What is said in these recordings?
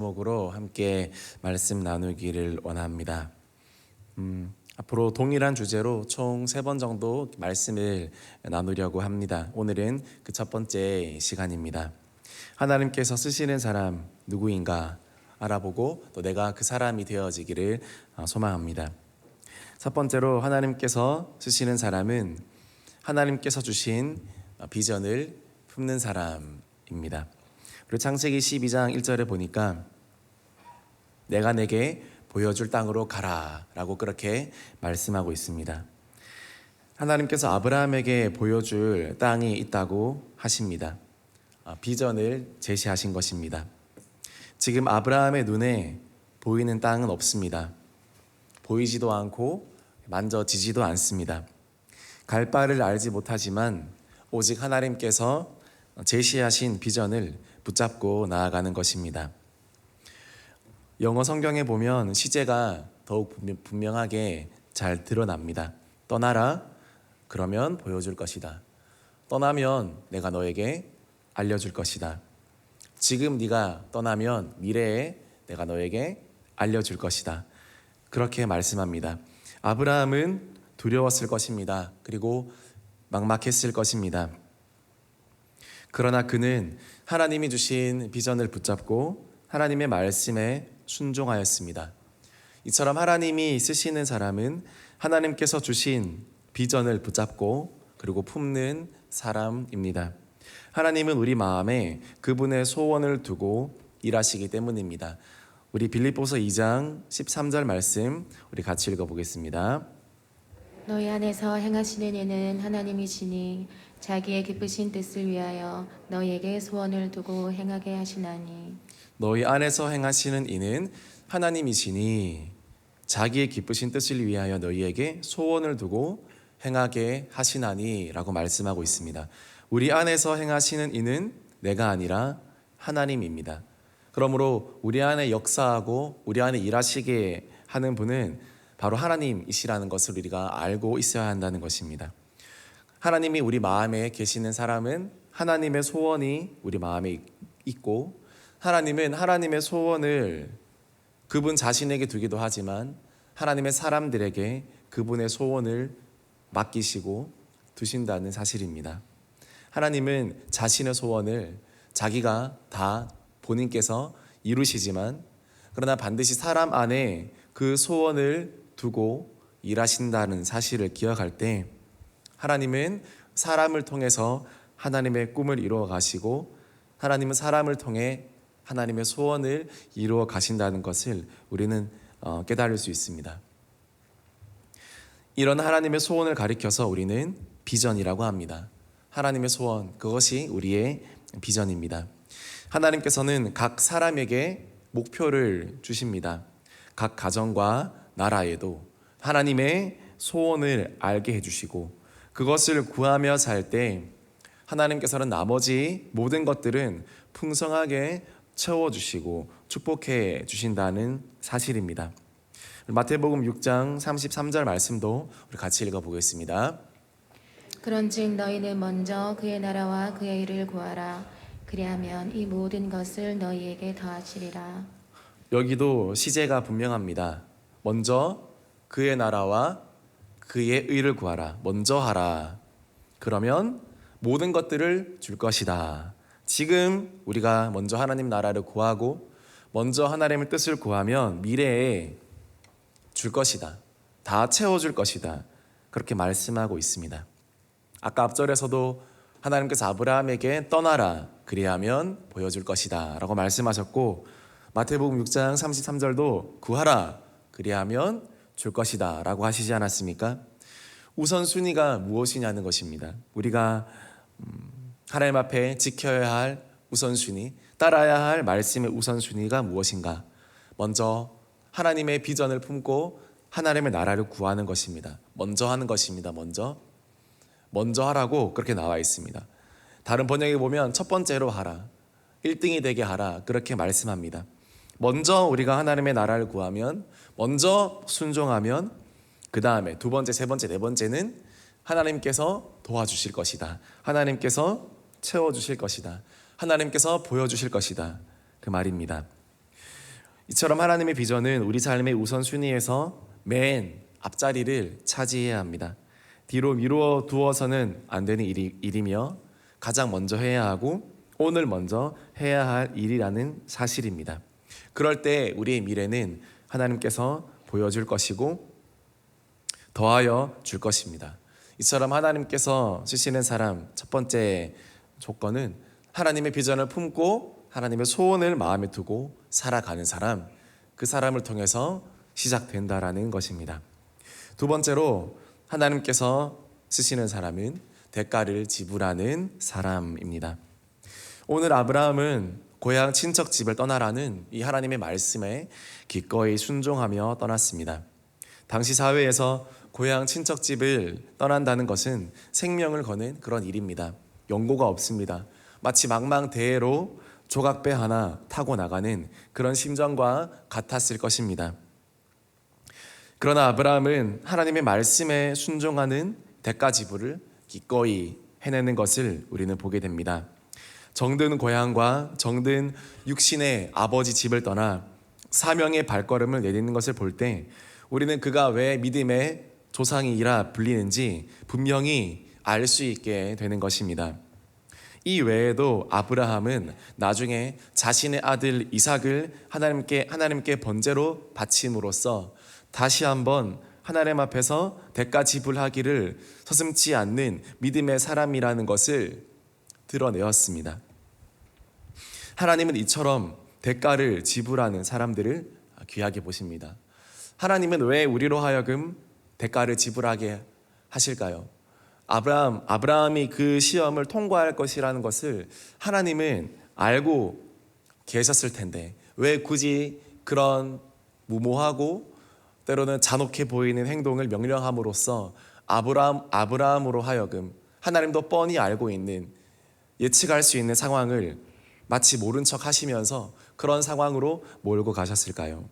제목으로 함께 말씀 나누기를 원합니다. 앞으로 동일한 주제로 총 3번 정도 말씀을 나누려고 합니다. 오늘은 그 첫 번째 시간입니다. 하나님께서 쓰시는 사람 누구인가 알아보고 또 내가 그 사람이 되어지기를 소망합니다. 첫 번째로 하나님께서 쓰시는 사람은 하나님께서 주신 비전을 품는 사람입니다. 그리고 창세기 12장 1절에 보니까 내가 내게 보여줄 땅으로 가라 라고 그렇게 말씀하고 있습니다. 하나님께서 아브라함에게 보여줄 땅이 있다고 하십니다. 비전을 제시하신 것입니다. 지금 아브라함의 눈에 보이는 땅은 없습니다. 보이지도 않고 만져지지도 않습니다. 갈 바를 알지 못하지만 오직 하나님께서 제시하신 비전을 붙잡고 나아가는 것입니다. 영어 성경에 보면 시제가 더욱 분명하게 잘 드러납니다. 떠나라, 그러면 보여줄 것이다. 떠나면 내가 너에게 알려줄 것이다. 지금 네가 떠나면 미래에 내가 너에게 알려줄 것이다. 그렇게 말씀합니다. 아브라함은 두려웠을 것입니다. 그리고 막막했을 것입니다. 그러나 그는 하나님이 주신 비전을 붙잡고 하나님의 말씀에 순종하였습니다. 이처럼 하나님이 쓰시는 사람은 하나님께서 주신 비전을 붙잡고 그리고 품는 사람입니다. 하나님은 우리 마음에 그분의 소원을 두고 일하시기 때문입니다. 우리 빌립보서 2장 13절 말씀 우리 같이 읽어보겠습니다. 너희 안에서 행하시는 이는 하나님이시니 자기의 기쁘신 뜻을 위하여 너희에게 소원을 두고 행하게 하시나니. 너희 안에서 행하시는 이는 하나님이시니 자기의 기쁘신 뜻을 위하여 너희에게 소원을 두고 행하게 하시나니 라고 말씀하고 있습니다. 우리 안에서 행하시는 이는 내가 아니라 하나님입니다. 그러므로 우리 안에 역사하고 우리 안에 일하시게 하는 분은 바로 하나님이시라는 것을 우리가 알고 있어야 한다는 것입니다. 하나님이 우리 마음에 계시는 사람은 하나님의 소원이 우리 마음에 있고 하나님은 하나님의 소원을 그분 자신에게 두기도 하지만 하나님의 사람들에게 그분의 소원을 맡기시고 두신다는 사실입니다. 하나님은 자신의 소원을 자기가 다 본인께서 이루시지만 그러나 반드시 사람 안에 그 소원을 두고 일하신다는 사실을 기억할 때 하나님은 사람을 통해서 하나님의 꿈을 이루어 가시고 하나님은 사람을 통해 하나님의 소원을 이루어 가신다는 것을 우리는 깨달을 수 있습니다. 이런 하나님의 소원을 가리켜서 우리는 비전이라고 합니다. 하나님의 소원, 그것이 우리의 비전입니다. 하나님께서는 각 사람에게 목표를 주십니다. 각 가정과 나라에도 하나님의 소원을 알게 해주시고 그것을 구하며 살 때 하나님께서는 나머지 모든 것들은 풍성하게 채워주시고 축복해 주신다는 사실입니다. 마태복음 6장 33절 말씀도 우리 같이 읽어보겠습니다. 그런즉 너희는 먼저 그의 나라와 그의 일을 구하라. 그리하면 이 모든 것을 너희에게 더하시리라. 여기도 시제가 분명합니다. 먼저 그의 나라와 그의 의를 구하라. 먼저 하라. 그러면 모든 것들을 줄 것이다. 지금 우리가 먼저 하나님 나라를 구하고 먼저 하나님의 뜻을 구하면 미래에 줄 것이다. 다 채워줄 것이다. 그렇게 말씀하고 있습니다. 아까 앞절에서도 하나님께서 아브라함에게 떠나라. 그리하면 보여줄 것이다. 라고 말씀하셨고 마태복음 6장 33절도 구하라. 그리하면 줄 것이다. 라고 하시지 않았습니까? 우선순위가 무엇이냐는 것입니다. 우리가 하나님 앞에 지켜야 할 우선순위, 따라야 할 말씀의 우선순위가 무엇인가? 먼저 하나님의 비전을 품고 하나님의 나라를 구하는 것입니다. 먼저 하는 것입니다. 먼저 하라고 그렇게 나와 있습니다. 다른 번역에 보면 첫 번째로 하라, 1등이 되게 하라 그렇게 말씀합니다. 먼저 우리가 하나님의 나라를 구하면, 먼저 순종하면 그 다음에 두 번째, 세 번째, 네 번째는 하나님께서 도와주실 것이다. 하나님께서 채워주실 것이다. 하나님께서 보여주실 것이다. 그 말입니다. 이처럼 하나님의 비전은 우리 삶의 우선순위에서 맨 앞자리를 차지해야 합니다. 뒤로 미루어 두어서는 안 되는 일이며 가장 먼저 해야 하고 오늘 먼저 해야 할 일이라는 사실입니다. 그럴 때 우리의 미래는 하나님께서 보여줄 것이고 더하여 줄 것입니다. 이처럼 하나님께서 쓰시는 사람 첫 번째 조건은 하나님의 비전을 품고 하나님의 소원을 마음에 두고 살아가는 사람, 그 사람을 통해서 시작된다라는 것입니다. 두 번째로 하나님께서 쓰시는 사람은 대가를 지불하는 사람입니다. 오늘 아브라함은 고향 친척 집을 떠나라는 이 하나님의 말씀에 기꺼이 순종하며 떠났습니다. 당시 사회에서 고향 친척 집을 떠난다는 것은 생명을 거는 그런 일입니다. 연고가 없습니다. 마치 망망대해로 조각배 하나 타고 나가는 그런 심정과 같았을 것입니다. 그러나 아브라함은 하나님의 말씀에 순종하는 대가 지불을 기꺼이 해내는 것을 우리는 보게 됩니다. 정든 고향과 정든 육신의 아버지 집을 떠나 사명의 발걸음을 내딛는 것을 볼 때 우리는 그가 왜 믿음의 조상이라 불리는지 분명히 알 수 있게 되는 것입니다. 이 외에도 아브라함은 나중에 자신의 아들 이삭을 하나님께 번제로 바침으로써 다시 한번 하나님 앞에서 대가 지불하기를 서슴지 않는 믿음의 사람이라는 것을 드러내었습니다. 하나님은 이처럼 대가를 지불하는 사람들을 귀하게 보십니다. 하나님은 왜 우리로 하여금 대가를 지불하게 하실까요? 아브라함이 그 시험을 통과할 것이라는 것을 하나님은 알고 계셨을 텐데 왜 굳이 그런 무모하고 때로는 잔혹해 보이는 행동을 명령함으로써 아브라함으로 하여금 하나님도 뻔히 알고 있는 예측할 수 있는 상황을 마치 모른 척 하시면서 그런 상황으로 몰고 가셨을까요?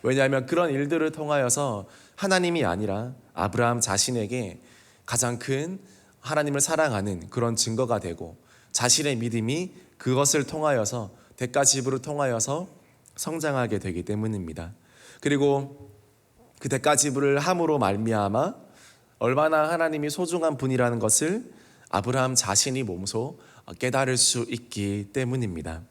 왜냐하면 그런 일들을 통하여서 하나님이 아니라 아브라함 자신에게 가장 큰 하나님을 사랑하는 그런 증거가 되고 자신의 믿음이 그것을 통하여서 대가 지불을 통하여서 성장하게 되기 때문입니다. 그리고 그 대가 지불을 함으로 말미암아 얼마나 하나님이 소중한 분이라는 것을 아브라함 자신이 몸소 깨달을 수 있기 때문입니다.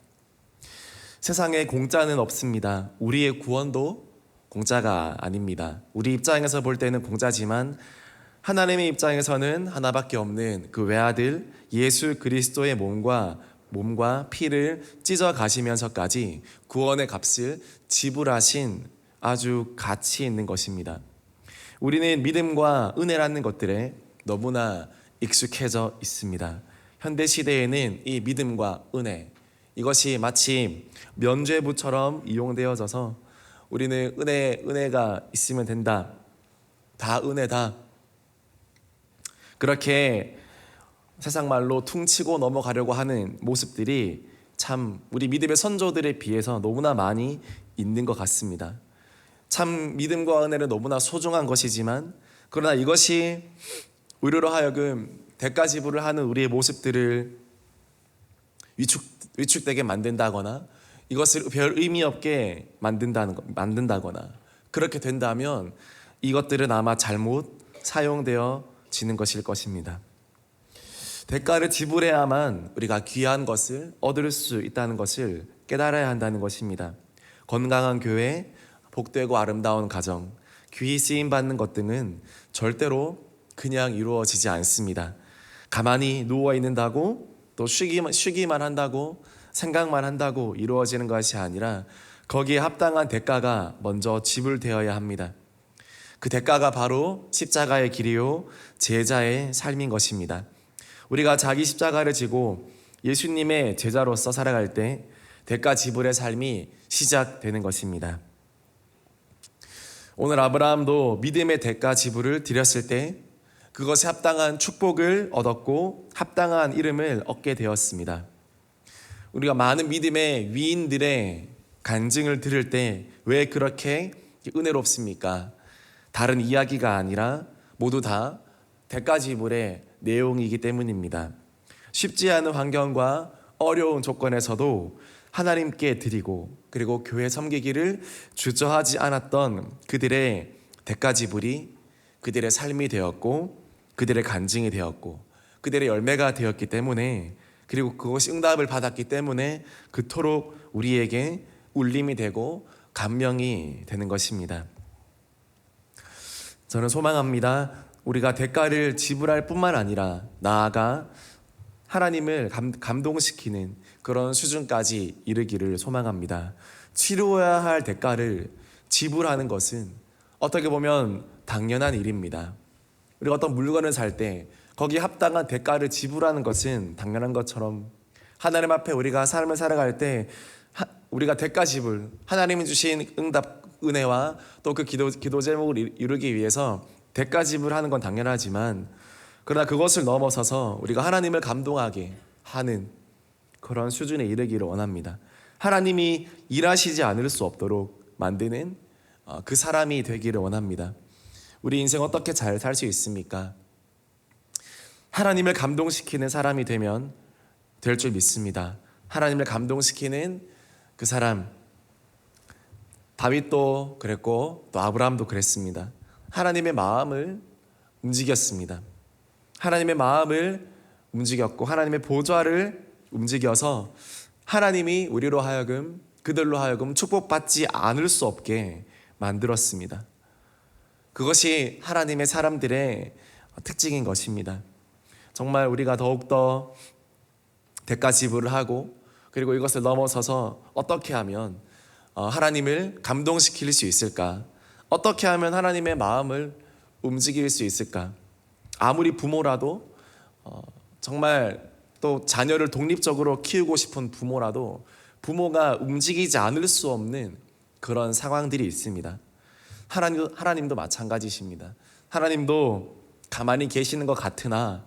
세상에 공짜는 없습니다. 우리의 구원도 공짜가 아닙니다. 우리 입장에서 볼 때는 공짜지만 하나님의 입장에서는 하나밖에 없는 그 외아들 예수 그리스도의 몸과 피를 찢어 가시면서까지 구원의 값을 지불하신 아주 가치 있는 것입니다. 우리는 믿음과 은혜라는 것들에 너무나 익숙해져 있습니다. 현대 시대에는 이 믿음과 은혜 이것이 마치 면죄부처럼 이용되어져서 우리는 은혜가 있으면 된다. 다 은혜다. 그렇게 세상 말로 퉁치고 넘어가려고 하는 모습들이 참 우리 믿음의 선조들에 비해서 너무나 많이 있는 것 같습니다. 참 믿음과 은혜는 너무나 소중한 것이지만 그러나 이것이 우리로 하여금 대가 지불을 하는 우리의 모습들을 위축되게 만든다거나 이것을 별 의미 없게 만든다거나 그렇게 된다면 이것들은 아마 잘못 사용되어지는 것일 것입니다. 대가를 지불해야만 우리가 귀한 것을 얻을 수 있다는 것을 깨달아야 한다는 것입니다. 건강한 교회, 복되고 아름다운 가정, 귀히 쓰임받는 것 등은 절대로 그냥 이루어지지 않습니다. 가만히 누워 있는다고 또 쉬기만 한다고 생각만 한다고 이루어지는 것이 아니라 거기에 합당한 대가가 먼저 지불되어야 합니다. 그 대가가 바로 십자가의 길이요 제자의 삶인 것입니다. 우리가 자기 십자가를 지고 예수님의 제자로서 살아갈 때 대가 지불의 삶이 시작되는 것입니다. 오늘 아브라함도 믿음의 대가 지불을 드렸을 때 그것에 합당한 축복을 얻었고 합당한 이름을 얻게 되었습니다. 우리가 많은 믿음의 위인들의 간증을 들을 때 왜 그렇게 은혜롭습니까? 다른 이야기가 아니라 모두 다 대가 지불의 내용이기 때문입니다. 쉽지 않은 환경과 어려운 조건에서도 하나님께 드리고 그리고 교회 섬기기를 주저하지 않았던 그들의 대가지불이 그들의 삶이 되었고 그들의 간증이 되었고 그들의 열매가 되었기 때문에 그리고 그것이 응답을 받았기 때문에 그토록 우리에게 울림이 되고 감명이 되는 것입니다. 저는 소망합니다. 우리가 대가를 지불할 뿐만 아니라 나아가 하나님을 감동시키는 그런 수준까지 이르기를 소망합니다. 치루어야 할 대가를 지불하는 것은 어떻게 보면 당연한 일입니다. 우리가 어떤 물건을 살 때 거기에 합당한 대가를 지불하는 것은 당연한 것처럼 하나님 앞에 우리가 삶을 살아갈 때 우리가 대가 지불, 하나님이 주신 응답, 은혜와 또 그 기도 제목을 이루기 위해서 대가 지불하는 건 당연하지만 그러나 그것을 넘어서서 우리가 하나님을 감동하게 하는 그런 수준에 이르기를 원합니다. 하나님이 일하시지 않을 수 없도록 만드는 그 사람이 되기를 원합니다. 우리 인생 어떻게 잘 살 수 있습니까? 하나님을 감동시키는 사람이 되면 될 줄 믿습니다. 하나님을 감동시키는 그 사람, 다윗도 그랬고 또 아브라함도 그랬습니다. 하나님의 마음을 움직였습니다. 하나님의 마음을 움직였고 하나님의 보좌를 움직여서 하나님이 우리로 하여금 그들로 하여금 축복받지 않을 수 없게 만들었습니다. 그것이 하나님의 사람들의 특징인 것입니다. 정말 우리가 더욱더 대가 지불을 하고 그리고 이것을 넘어서서 어떻게 하면 하나님을 감동시킬 수 있을까? 어떻게 하면 하나님의 마음을 움직일 수 있을까? 아무리 부모라도 정말 또 자녀를 독립적으로 키우고 싶은 부모라도 부모가 움직이지 않을 수 없는 그런 상황들이 있습니다. 하나님도 마찬가지십니다. 하나님도 가만히 계시는 것 같으나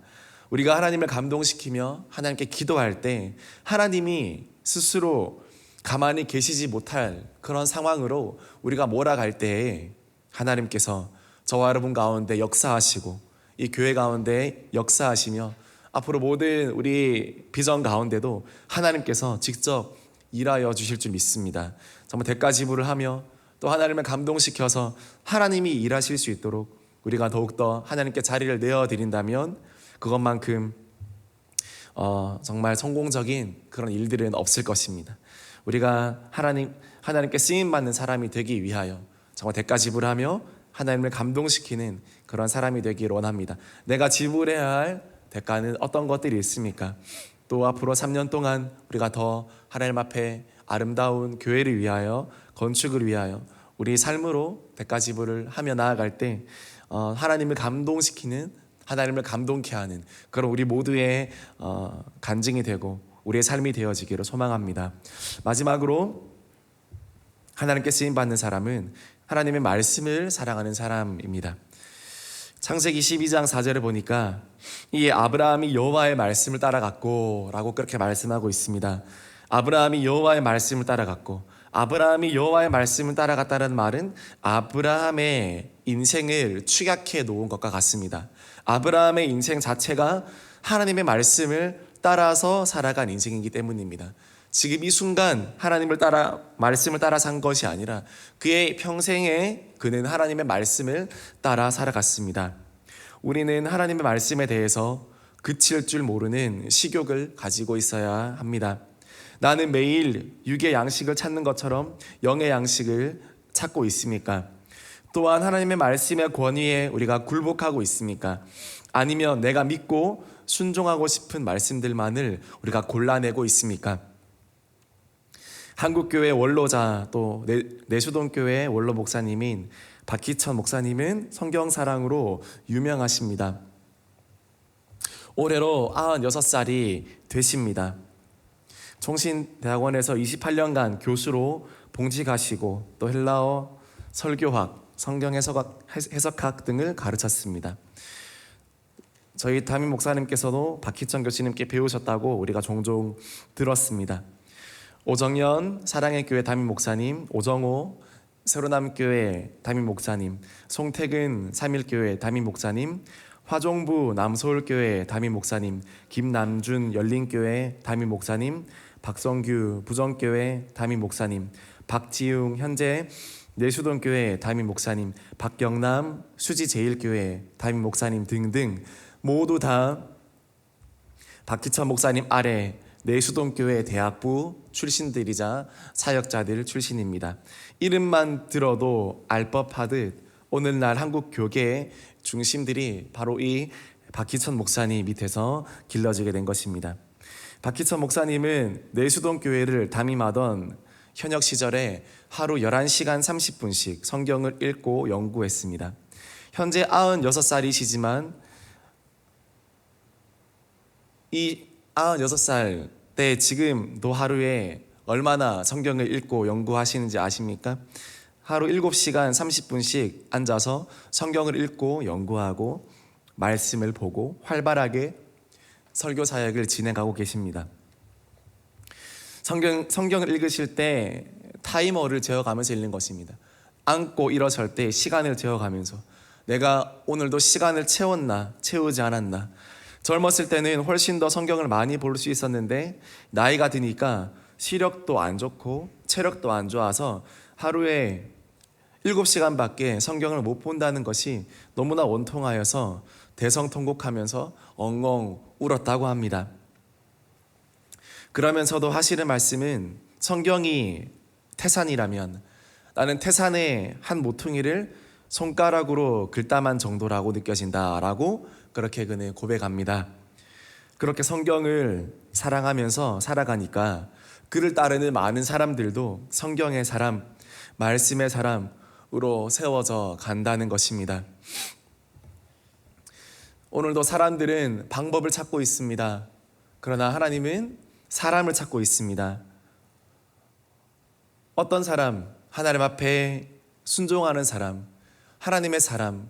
우리가 하나님을 감동시키며 하나님께 기도할 때 하나님이 스스로 가만히 계시지 못할 그런 상황으로 우리가 몰아갈 때에 하나님께서 저와 여러분 가운데 역사하시고 이 교회 가운데 역사하시며 앞으로 모든 우리 비전 가운데도 하나님께서 직접 일하여 주실 줄 믿습니다. 정말 대가 지불을 하며 또 하나님을 감동시켜서 하나님이 일하실 수 있도록 우리가 더욱더 하나님께 자리를 내어드린다면 그것만큼 정말 성공적인 그런 일들은 없을 것입니다. 우리가 하나님께 쓰임받는 사람이 되기 위하여 정말 대가 지불하며 하나님을 감동시키는 그런 사람이 되기를 원합니다. 내가 지불해야 할 대가는 어떤 것들이 있습니까? 또 앞으로 3년 동안 우리가 더 하나님 앞에 아름다운 교회를 위하여 건축을 위하여 우리 삶으로 대가 지불을 하며 나아갈 때 하나님을 감동시키는 하나님을 감동케 하는 그런 우리 모두의 간증이 되고 우리의 삶이 되어지기를 소망합니다. 마지막으로 하나님께 쓰임받는 사람은 하나님의 말씀을 사랑하는 사람입니다. 창세기 12장 4절을 보니까 이 아브라함이 여호와의 말씀을 따라갔고 라고 그렇게 말씀하고 있습니다. 아브라함이 여호와의 말씀을 따라갔고 아브라함이 여호와의 말씀을 따라갔다는 말은 아브라함의 인생을 축약해 놓은 것과 같습니다. 아브라함의 인생 자체가 하나님의 말씀을 따라서 살아간 인생이기 때문입니다. 지금 이 순간 하나님을 따라 말씀을 따라 산 것이 아니라 그의 평생에 그는 하나님의 말씀을 따라 살아갔습니다. 우리는 하나님의 말씀에 대해서 그칠 줄 모르는 식욕을 가지고 있어야 합니다. 나는 매일 육의 양식을 찾는 것처럼 영의 양식을 찾고 있습니까? 또한 하나님의 말씀의 권위에 우리가 굴복하고 있습니까? 아니면 내가 믿고 순종하고 싶은 말씀들만을 우리가 골라내고 있습니까? 한국교회 원로자 또 내수동교회 원로 목사님인 박희천 목사님은 성경사랑으로 유명하십니다. 올해로 96살이 되십니다. 총신대학원에서 28년간 교수로 봉직하시고 또 헬라어, 설교학, 성경 해석학 등을 가르쳤습니다. 저희 담임 목사님께서도 박희천 교수님께 배우셨다고 우리가 종종 들었습니다. 오정연 사랑의 교회 담임 목사님, 오정호 새로남교회 담임 목사님, 송태근 삼일교회 담임 목사님, 화종부 남서울교회 담임 목사님, 김남준 열린교회 담임 목사님, 박성규 부정교회 담임 목사님, 박지웅 현재 내수동교회 담임 목사님, 박경남 수지제일교회 담임 목사님 등등 모두 다 박기천 목사님 아래 내수동교회 대학부 출신들이자 사역자들 출신입니다. 이름만 들어도 알 법하듯 오늘날 한국 교계의 중심들이 바로 이 박기천 목사님 밑에서 길러지게 된 것입니다. 박기천 목사님은 내수동교회를 담임하던 현역 시절에 하루 11시간 30분씩 성경을 읽고 연구했습니다. 현재 96살이시지만 이 96살 때 지금도 하루에 얼마나 성경을 읽고 연구하시는지 아십니까? 하루 7시간 30분씩 앉아서 성경을 읽고 연구하고 말씀을 보고 활발하게 설교 사역을 진행하고 계십니다. 성경을 읽으실 때 타이머를 재어가면서 읽는 것입니다. 앉고 일어설 때 시간을 재어가면서 내가 오늘도 시간을 채웠나 채우지 않았나. 젊었을 때는 훨씬 더 성경을 많이 볼 수 있었는데 나이가 드니까 시력도 안 좋고 체력도 안 좋아서 하루에 7시간밖에 성경을 못 본다는 것이 너무나 원통하여서 대성통곡하면서 엉엉 울었다고 합니다. 그러면서도 하시는 말씀은 성경이 태산이라면 나는 태산의 한 모퉁이를 손가락으로 긁다만 정도라고 느껴진다라고 그렇게 그는 고백합니다. 그렇게 성경을 사랑하면서 살아가니까 그를 따르는 많은 사람들도 성경의 사람, 말씀의 사람으로 세워져 간다는 것입니다. 오늘도 사람들은 방법을 찾고 있습니다. 그러나 하나님은 사람을 찾고 있습니다. 어떤 사람, 하나님 앞에 순종하는 사람, 하나님의 사람,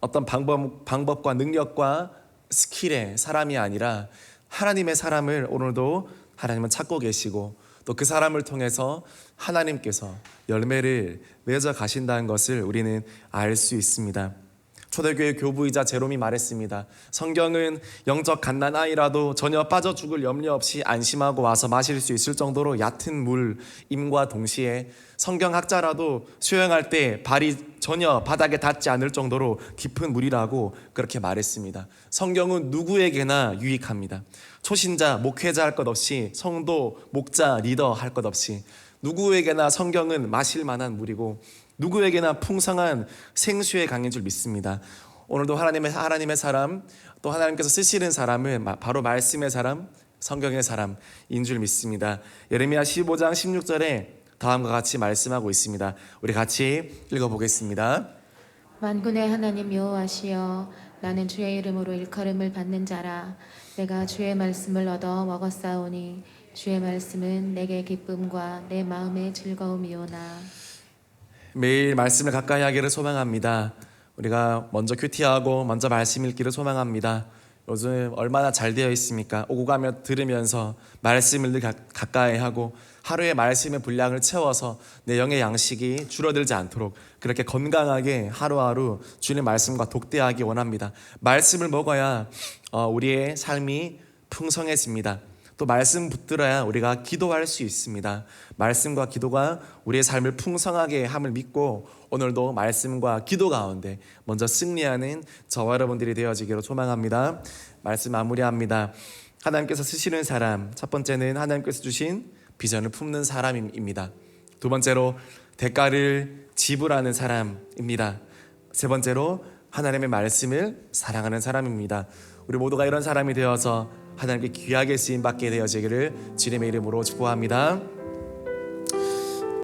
어떤 방법과 능력과 스킬의 사람이 아니라 하나님의 사람을 오늘도 하나님은 찾고 계시고 또 그 사람을 통해서 하나님께서 열매를 맺어 가신다는 것을 우리는 알 수 있습니다. 초대교회 교부이자 제롬이 말했습니다. 성경은 영적 갓난아이라도 전혀 빠져 죽을 염려 없이 안심하고 와서 마실 수 있을 정도로 얕은 물임과 동시에 성경학자라도 수영할 때 발이 전혀 바닥에 닿지 않을 정도로 깊은 물이라고 그렇게 말했습니다. 성경은 누구에게나 유익합니다. 초신자, 목회자 할 것 없이 성도, 목자, 리더 할 것 없이 누구에게나 성경은 마실 만한 물이고 누구에게나 풍성한 생수의 강인 줄 믿습니다. 오늘도 하나님의 사람, 또 하나님께서 쓰시는 사람은 바로 말씀의 사람, 성경의 사람인 줄 믿습니다. 예레미야 15장 16절에 다음과 같이 말씀하고 있습니다. 우리 같이 읽어보겠습니다. 만군의 하나님 여호와시여, 나는 주의 이름으로 일컬음을 받는 자라. 내가 주의 말씀을 얻어 먹었사오니 주의 말씀은 내게 기쁨과 내 마음의 즐거움이오나. 매일 말씀을 가까이 하기를 소망합니다. 우리가 먼저 큐티하고 먼저 말씀 읽기를 소망합니다. 요즘 얼마나 잘 되어 있습니까? 오고 가며 들으면서 말씀을 늘 가까이 하고 하루의 말씀의 분량을 채워서 내 영의 양식이 줄어들지 않도록 그렇게 건강하게 하루하루 주님의 말씀과 독대하기 원합니다. 말씀을 먹어야 우리의 삶이 풍성해집니다. 또 말씀 붙들어야 우리가 기도할 수 있습니다. 말씀과 기도가 우리의 삶을 풍성하게 함을 믿고 오늘도 말씀과 기도 가운데 먼저 승리하는 저와 여러분들이 되어지기로 소망합니다. 말씀 마무리합니다. 하나님께서 쓰시는 사람, 첫 번째는 하나님께서 주신 비전을 품는 사람입니다. 두 번째로 대가를 지불하는 사람입니다. 세 번째로 하나님의 말씀을 사랑하는 사람입니다. 우리 모두가 이런 사람이 되어서 하나님께 귀하게 쓰임받게 되어지기를 주님의 이름으로 축복합니다.